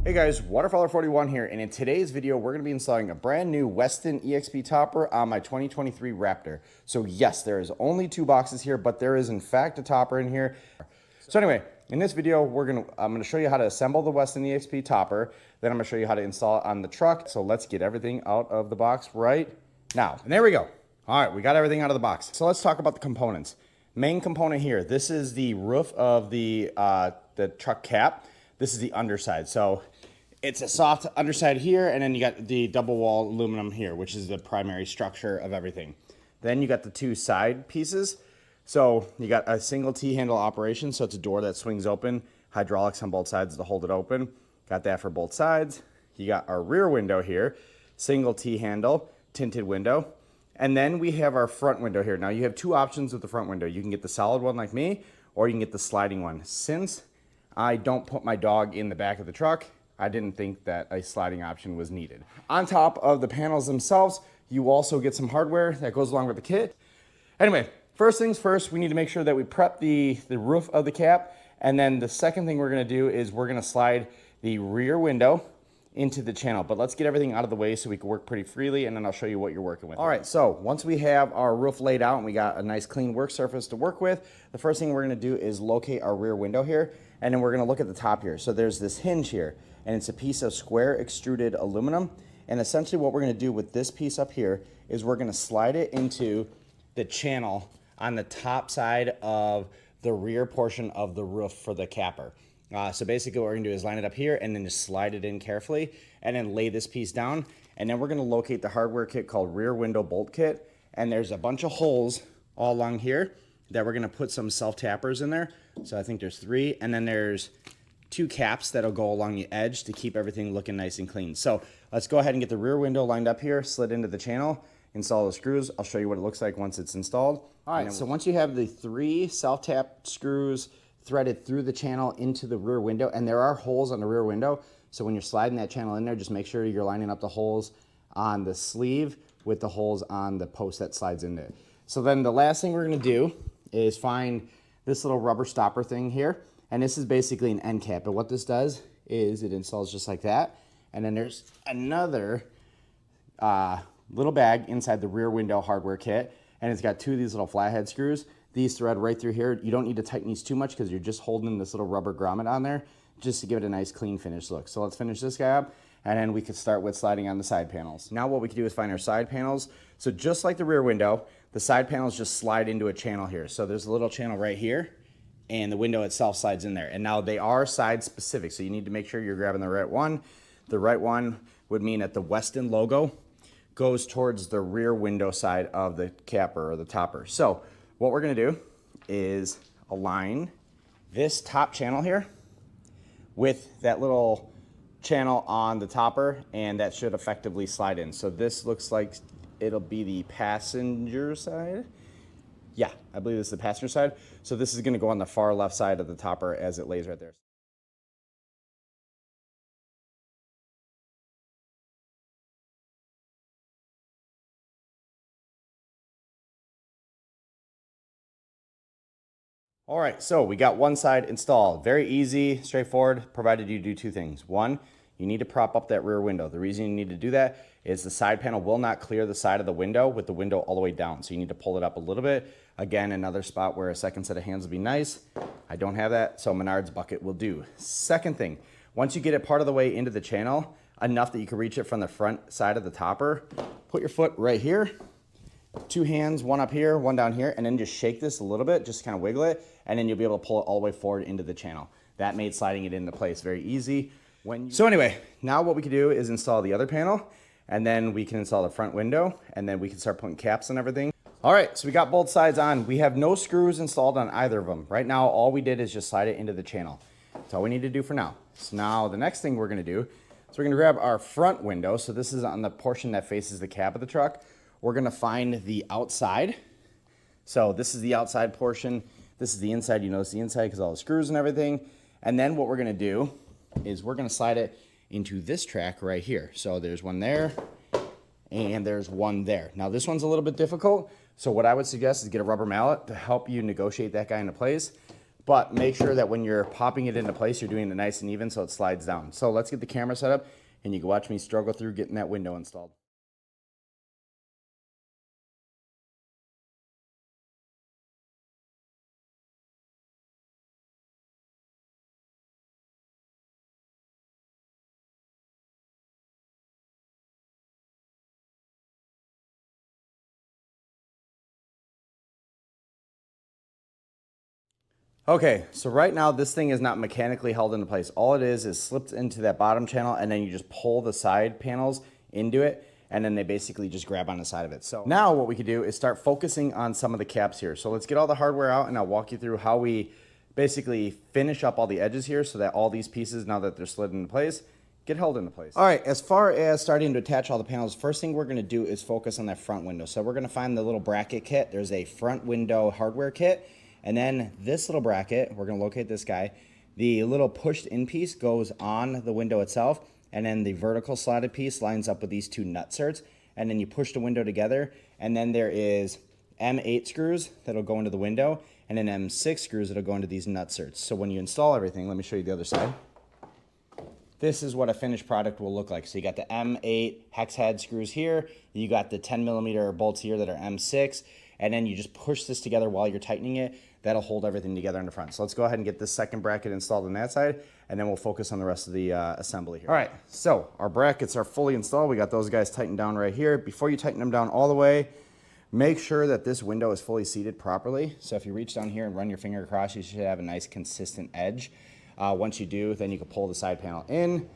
Hey guys, Waterfowler41 here, and in today's video, we're going to be installing a brand new Westin EXP topper on my 2023 Raptor. So yes, there is only 2 boxes here, but there is in fact a topper in here. So anyway, in this video, I'm going to show you how to assemble the Westin EXP topper. Then I'm going to show you how to install it on the truck. So let's get everything out of the box right now. And there we go. All right, we got everything out of the box. So let's talk about the components. Main component here, this is the roof of the truck cap. This is the underside. So it's a soft underside here, and then you got the double wall aluminum here, which is the primary structure of everything. Then you got the 2 side pieces. So you got a single T-handle operation, so it's a door that swings open, hydraulics on both sides to hold it open. Got that for both sides. You got our rear window here, single T-handle, tinted window. And then we have our front window here. Now you have 2 options with the front window. You can get the solid one like me, or you can get the sliding one. Since I don't put my dog in the back of the truck, I didn't think that a sliding option was needed. On top of the panels themselves, you also get some hardware that goes along with the kit. Anyway, first things first, we need to make sure that we prep the roof of the cap. And then the second thing we're gonna do is we're gonna slide the rear window into the channel. But let's get everything out of the way so we can work pretty freely, and then I'll show you what you're working with. All right, so once we have our roof laid out and we got a nice clean work surface to work with, the first thing we're gonna do is locate our rear window here, and then we're gonna look at the top here. So there's this hinge here, and it's a piece of square extruded aluminum. And essentially what we're gonna do with this piece up here is we're gonna slide it into the channel on the top side of the rear portion of the roof for the capper. So basically what we're gonna do is line it up here and then just slide it in carefully and then lay this piece down. And then we're gonna locate the hardware kit called rear window bolt kit. And there's a bunch of holes all along here that we're gonna put some self-tappers in there. So I think there's 3, and then there's 2 caps that'll go along the edge to keep everything looking nice and clean. So let's go ahead and get the rear window lined up here, slid into the channel, install the screws. I'll show you what it looks like once it's installed. All right, so once you have the 3 self-tap screws threaded through the channel into the rear window, and there are holes on the rear window, so when you're sliding that channel in there, just make sure you're lining up the holes on the sleeve with the holes on the post that slides in there. So then the last thing we're gonna do is find this little rubber stopper thing here. And this is basically an end cap. And what this does is it installs just like that. And then there's another little bag inside the rear window hardware kit. And it's got 2 of these little flathead screws. These thread right through here. You don't need to tighten these too much because you're just holding this little rubber grommet on there just to give it a nice clean finish look. So let's finish this guy up, and then we can start with sliding on the side panels. Now what we can do is find our side panels. So just like the rear window, the side panels just slide into a channel here. So there's a little channel right here, and the window itself slides in there. And now they are side specific, so you need to make sure you're grabbing the right one. The right one would mean that the Westin logo goes towards the rear window side of the capper or the topper. So what we're gonna do is align this top channel here with that little channel on the topper, and that should effectively slide in. So this looks like it'll be the passenger side. Yeah, I believe this is the passenger side. So this is gonna go on the far left side of the topper as it lays right there. All right, so we got one side installed. Very easy, straightforward, provided you do 2 things. 1, you need to prop up that rear window. The reason you need to do that is the side panel will not clear the side of the window with the window all the way down. So you need to pull it up a little bit. Again, another spot where a second set of hands would be nice. I don't have that, so Menard's bucket will do. Second thing, once you get it part of the way into the channel, enough that you can reach it from the front side of the topper, put your foot right here, 2 hands, 1 up here, 1 down here, and then just shake this a little bit, just kind of wiggle it, and then you'll be able to pull it all the way forward into the channel. That made sliding it into place very easy. So anyway, now what we can do is install the other panel, and then we can install the front window, and then we can start putting caps and everything. All right, so we got both sides on. We have no screws installed on either of them. Right now, all we did is just slide it into the channel. That's all we need to do for now. So now the next thing we're gonna do is we're gonna grab our front window. So this is on the portion that faces the cab of the truck. We're gonna find the outside. So this is the outside portion. This is the inside. You notice the inside because all the screws and everything. And then what we're gonna do is we're gonna slide it into this track right here. So there's one there, and there's one there. Now this one's a little bit difficult. So what I would suggest is get a rubber mallet to help you negotiate that guy into place. But make sure that when you're popping it into place, you're doing it nice and even so it slides down. So let's get the camera set up and you can watch me struggle through getting that window installed. Okay, so right now this thing is not mechanically held into place. All it is slipped into that bottom channel and then you just pull the side panels into it and then they basically just grab on the side of it. So now what we could do is start focusing on some of the caps here. So let's get all the hardware out and I'll walk you through how we basically finish up all the edges here so that all these pieces, now that they're slid into place, get held into place. All right, as far as starting to attach all the panels, first thing we're gonna do is focus on that front window. So we're gonna find the little bracket kit. There's a front window hardware kit. And then this little bracket, we're gonna locate this guy. The little pushed in piece goes on the window itself, and then the vertical slotted piece lines up with these two nutserts, and then you push the window together, and then there is M8 screws that'll go into the window, and then M6 screws that'll go into these nutserts. So when you install everything, let me show you the other side. This is what a finished product will look like. So you got the M8 hex head screws here, you got the 10mm bolts here that are M6, and then you just push this together while you're tightening it. That'll hold everything together in the front. So let's go ahead and get this second bracket installed on that side, and then we'll focus on the rest of the assembly here. All right, so our brackets are fully installed. We got those guys tightened down right here. Before you tighten them down all the way, make sure that this window is fully seated properly. So if you reach down here and run your finger across, you should have a nice consistent edge. Once you do, then you can pull the side panel in,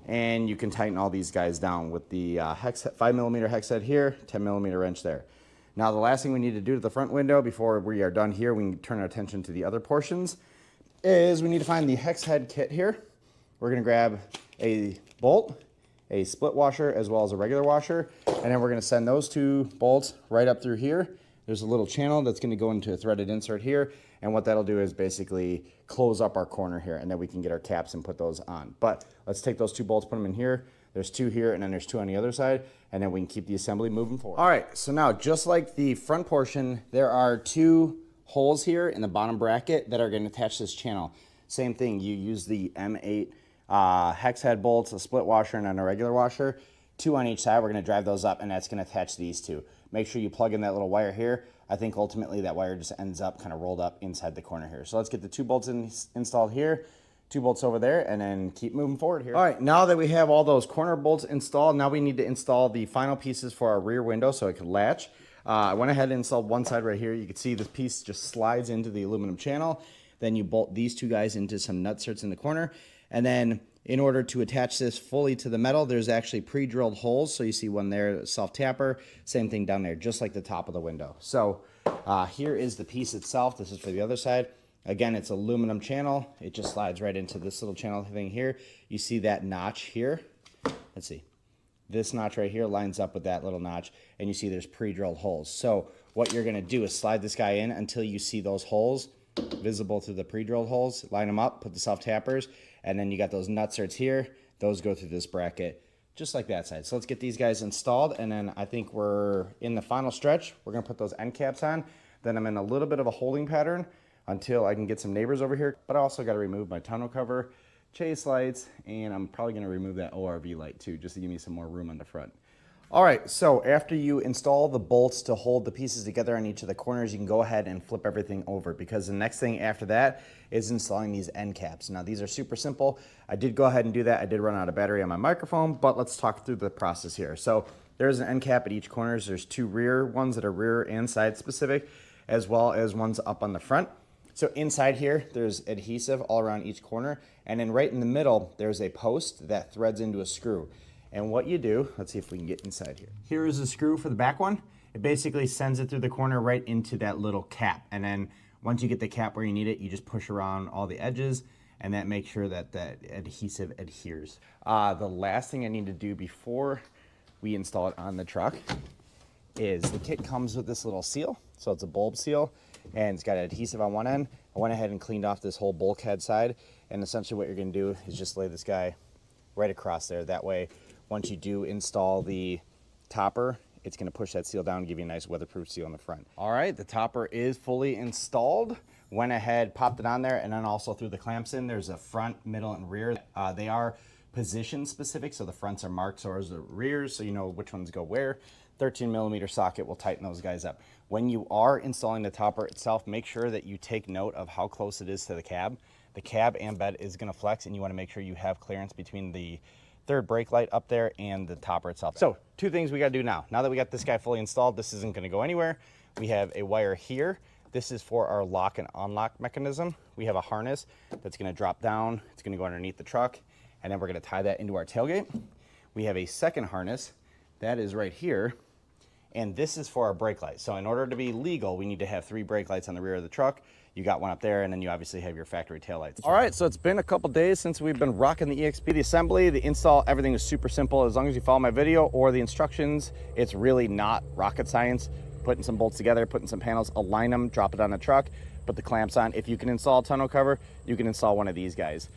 and you can tighten all these guys down with the 5mm hex head here, 10mm wrench there. Now the last thing we need to do to the front window before we are done here, we can turn our attention to the other portions, is we need to find the hex head kit here. We're gonna grab a bolt, a split washer, as well as a regular washer, and then we're gonna send those two bolts right up through here. There's a little channel that's gonna go into a threaded insert here, and what that'll do is basically close up our corner here, and then we can get our caps and put those on. But let's take those two bolts, put them in here. There's two here, and then there's two on the other side, and then we can keep the assembly moving forward. All right, so now just like the front portion, there are two holes here in the bottom bracket that are going to attach this channel. Same thing, you use the M8 hex head bolts, a split washer, and then a regular washer. Two on each side, we're going to drive those up, and that's going to attach these two. Make sure you plug in that little wire here. I think ultimately that wire just ends up kind of rolled up inside the corner here. So let's get the two bolts installed here. Two bolts over there, and then keep moving forward here. All right, now that we have all those corner bolts installed, now we need to install the final pieces for our rear window so it can latch. I went ahead and installed one side right here. You can see this piece just slides into the aluminum channel. Then you bolt these two guys into some nutserts in the corner. And then in order to attach this fully to the metal, there's actually pre-drilled holes. So you see one there, self-tapper, same thing down there, just like the top of the window. So here is the piece itself. This is for the other side. Again, it's aluminum channel. It just slides right into this little channel thing here. You see that notch here? Let's see. This notch right here lines up with that little notch, and you see there's pre-drilled holes. So what you're gonna do is slide this guy in until you see those holes visible through the pre-drilled holes. Line them up, put the self-tappers, and then you got those nutserts here. Those go through this bracket, just like that side. So let's get these guys installed, and then I think we're in the final stretch. We're gonna put those end caps on. Then I'm in a little bit of a holding pattern until I can get some neighbors over here. But I also got to remove my tonneau cover, chase lights, and I'm probably going to remove that ORV light too, just to give me some more room on the front. All right, so after you install the bolts to hold the pieces together on each of the corners, you can go ahead and flip everything over, because the next thing after that is installing these end caps. Now these are super simple. I did go ahead and do that. I did run out of battery on my microphone, but let's talk through the process here. So there's an end cap at each corner. There's two rear ones that are rear and side specific, as well as ones up on the front. So inside here, there's adhesive all around each corner, and then right in the middle, there's a post that threads into a screw. And what you do, let's see if we can get inside here. Here is a screw for the back one. It basically sends it through the corner right into that little cap. And then once you get the cap where you need it, you just push around all the edges, and that makes sure that that adhesive adheres. The last thing I need to do before we install it on the truck is the kit comes with this little seal. So it's a bulb seal, and it's got adhesive on one end. I went ahead and cleaned off this whole bulkhead side, and essentially what you're gonna do is just lay this guy right across there. That way, once you do install the topper, it's gonna push that seal down and give you a nice weatherproof seal on the front. All right, the topper is fully installed. Went ahead, popped it on there, and then also threw the clamps in. There's a front, middle, and rear. They are position specific, so the fronts are marked, so as the rears, so you know which ones go where. 13mm socket will tighten those guys up. When you are installing the topper itself, make sure that you take note of how close it is to the cab. The cab and bed is going to flex, and you want to make sure you have clearance between the third brake light up there and the topper itself. So 2 things we got to do now. Now that we got this guy fully installed, this isn't going to go anywhere. We have a wire here. This is for our lock and unlock mechanism. We have a harness that's going to drop down. It's going to go underneath the truck, and then we're going to tie that into our tailgate. We have a second harness that is right here, and this is for our brake lights. So in order to be legal, we need to have 3 brake lights on the rear of the truck. You got one up there, and then you obviously have your factory tail lights. All right, so it's been a couple days since we've been rocking the EXP. The assembly, the install, everything is super simple. As long as you follow my video or the instructions, it's really not rocket science. Putting some bolts together, putting some panels, align them, drop it on the truck, put the clamps on. If you can install a tonneau cover, you can install one of these guys.